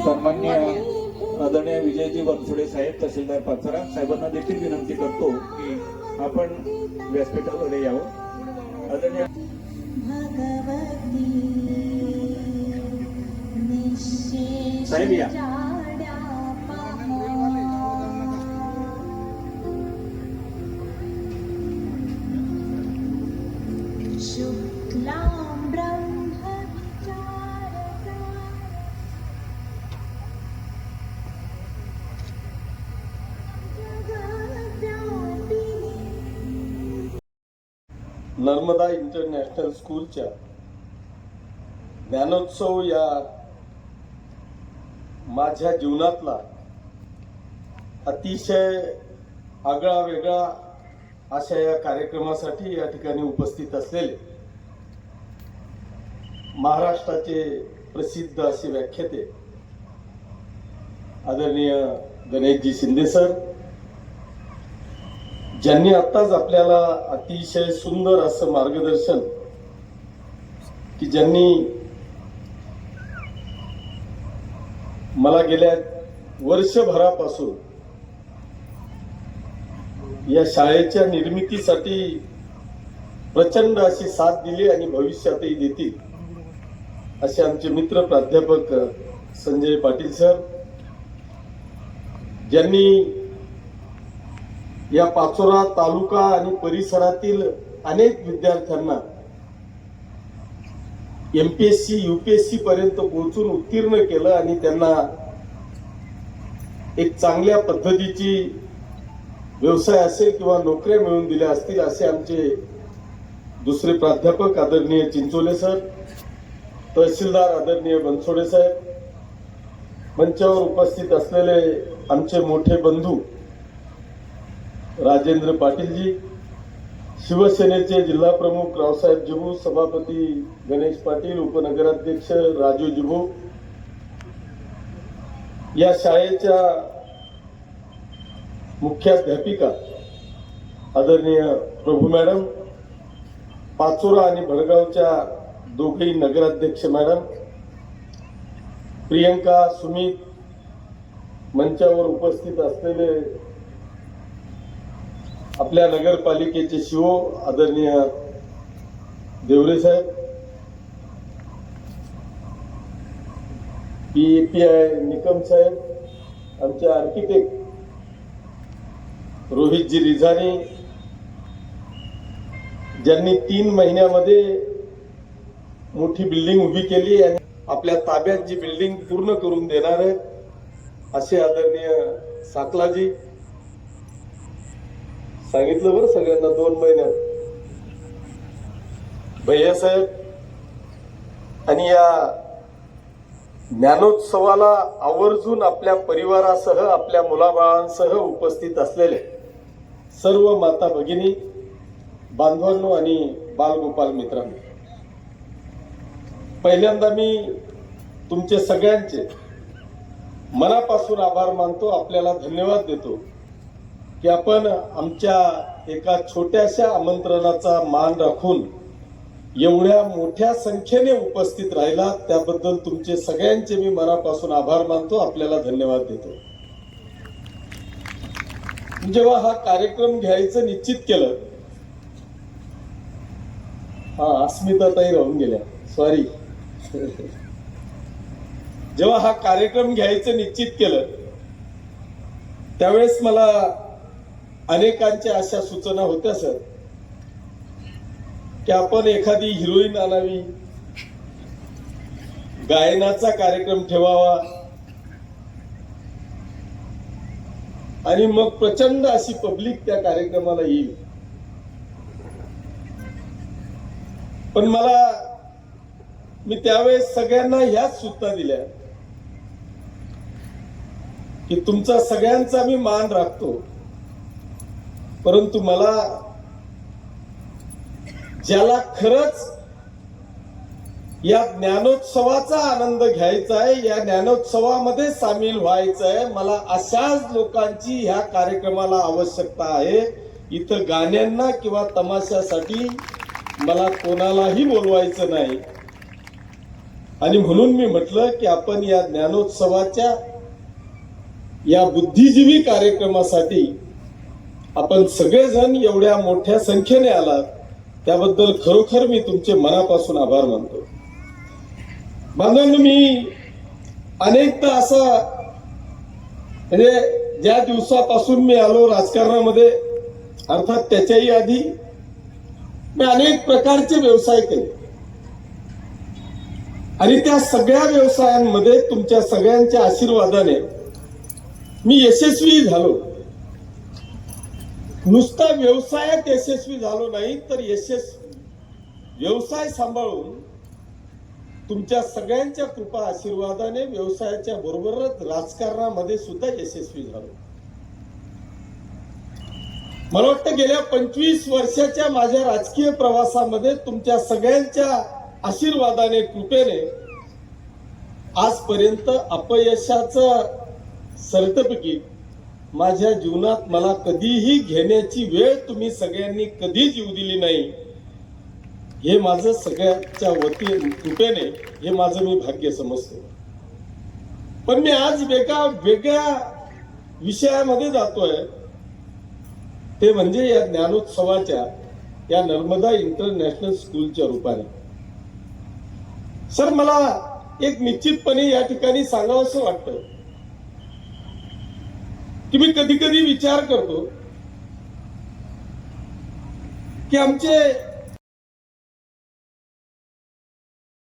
सन्माननीय आदरणीय विजयजी बनसोडे साहेब तहसीलदार पाथरा साहेबांना देखील विनंती करतो की आपण व्यासपीठाकडे यावं. आदरणीय साहेब या. नर्मदा इंटरनॅशनल स्कूलच्या ज्ञानोत्सव या माझ्या जीवनातला अतिशय आगळा वेगळा अशा या कार्यक्रमासाठी या ठिकाणी उपस्थित असलेले महाराष्ट्राचे प्रसिद्ध असे व्याख्याते आदरणीय गणेशजी शिंदे सर, ज्यांनी आत्ताच आपल्याला अतिशय सुंदर असं मार्गदर्शन की ज्यांनी मला गेल्या वर्षभरापासून या शाळेच्या निर्मितीसाठी प्रचंड अशी साथ दिली आणि भविष्यातही देतील असे आमचे मित्र प्राध्यापक संजय पाटील सर, ज्यांनी या पाचोरा तालुका आणि परिसरातील अनेक विद्यार्थ्यांना एमपीएससी यूपीएससी पर्यंत पोहोचून उत्तीर्ण केलं आणि त्यांना एक चांगल्या पद्धतीची व्यवसाय असेल किंवा नोकऱ्या मिळवून दिल्या असतील असे आमचे दुसरे प्राध्यापक आदरणीय चिंचोले सर, तहसीलदार आदरणीय बनसोडे साहेब, मंचावर उपस्थित असलेले आमचे मोठे बंधू राजेंद्र पाटीलजी, शिवसेनेचे जिल्हा प्रमुख रावसाहेब जिभू, सभापती गणेश पाटील, उपनगराध्यक्ष राजू जिभू, या शाळेच्या मुख्याध्यापिका आदरणीय प्रभू मॅडम, पाचोरा आणि भडगावच्या दोघेही नगराध्यक्ष मॅडम, प्रियंका, सुमित, मंचावर उपस्थित असलेले आपल्या नगरपालिकेचे शिओ आदरणीय देवरे साहेब, पीएपीआय निकम साहेब, आमचे आर्किटेक्ट रोहितजी रिझानी, ज्यांनी 3 महिन्यामध्ये मोठी बिल्डिंग उभी केली आणि आपल्या ताब्यात जी बिल्डिंग पूर्ण करून देणार आहे असे आदरणीय साकलाजी, सांगितलं बरं सगळ्यांना 2 महिन्यात, भैया साहेब, आणि या ज्ञानोत्सवाला आवर्जून आपल्या परिवारासह आपल्या मुलाबाळांसह उपस्थित असलेले सर्व माता भगिनी, बांधवांनो आणि बालगोपाल मित्रांनो, पहिल्यांदा मी तुमचे सगळ्यांचे मनापासून आभार मानतो, आपल्याला धन्यवाद देतो की आपण आमच्या एका छोट्याशा आमंत्रणाचा मान राखून एवढ्या मोठ्या संख्येने उपस्थित राहिला, त्याबद्दल तुमचे सगळ्यांचे मी मनापासून आभार मानतो, आपल्याला धन्यवाद देतो. जेव्हा हा कार्यक्रम घ्यायचं निश्चित केलं, अस्मिताताई राहून गेल्या, सॉरी, जेव्हा हा कार्यक्रम घ्यायचं निश्चित केलं त्यावेळेस मला अनेकांच्या अशा सूचना होत्या सर की आपण एखादी हिरोईन आणावी, गायनाचा कार्यक्रम ठेवावा आणि मग प्रचंड अशी पब्लिक त्या कार्यक्रमाला येईल. पण मी त्यावेळेस सगळ्यांना ह्याच सूचना दिल्या की तुमचा सगळ्यांचा मी मान राखतो, परंतु मला ज्याला खरंच या ज्ञानोत्सवाचा आनंद घ्यायचा आहे, या ज्ञानोत्सवामध्ये सामील व्हायचं आहे, मला अशाच लोकांची ह्या कार्यक्रमाला आवश्यकता आहे. इथं गाण्यांना किंवा तमाशासाठी मला कोणालाही बोलवायचं नाही. आणि म्हणून मी म्हटलं की आपण या ज्ञानोत्सवाच्या या बुद्धिजीवी कार्यक्रमासाठी आपण सगळेजण एवढ्या मोठ्या संख्येने आलात त्याबद्दल खरोखर मी तुमचे मनापासून आभार मानतो. बांधवांनो, मी अनेकदा असं म्हणजे ज्या दिवसापासून मी आलो राजकारणामध्ये, अर्थात त्याच्याही आधी मी अनेक प्रकारचे व्यवसाय केले आणि त्या सगळ्या व्यवसायांमध्ये तुमच्या सगळ्यांच्या आशीर्वादाने मी यशस्वी झालो. नुसता व्यवसायात यशस्वी झालो नाही तर व्यवसाय सांभाळून तुमच्या सगळ्यांच्या कृपा आशीर्वादाने व्यवसायाच्या बरोबरच राजकारणामध्ये सुद्धा यशस्वी झालो. मला वाटतं गेल्या 25 वर्षाच्या माझ्या राजकीय प्रवासामध्ये तुमच्या सगळ्यांच्या आशीर्वादाने, कृपेने आजपर्यंत अपयशाचं सर्टिफिकेट माझ्या जीवनात मला कधीही घेण्याची वेळ तुम्ही सगळ्यांनी कधीच येऊ दिली नाही. हे माझं सगळ्यांच्या कृपेने हे माझं मी भाग्य समजतो. पण मी आज वेगळ्या विषयामध्ये जातोय, ते म्हणजे या ज्ञानोत्सवाच्या या नर्मदा इंटरनॅशनल स्कूलच्या रूपाने. सर, मला एक निश्चितपणे या ठिकाणी सांगावंसं वाटतं की मी कधी कधी विचार करतो की आमचे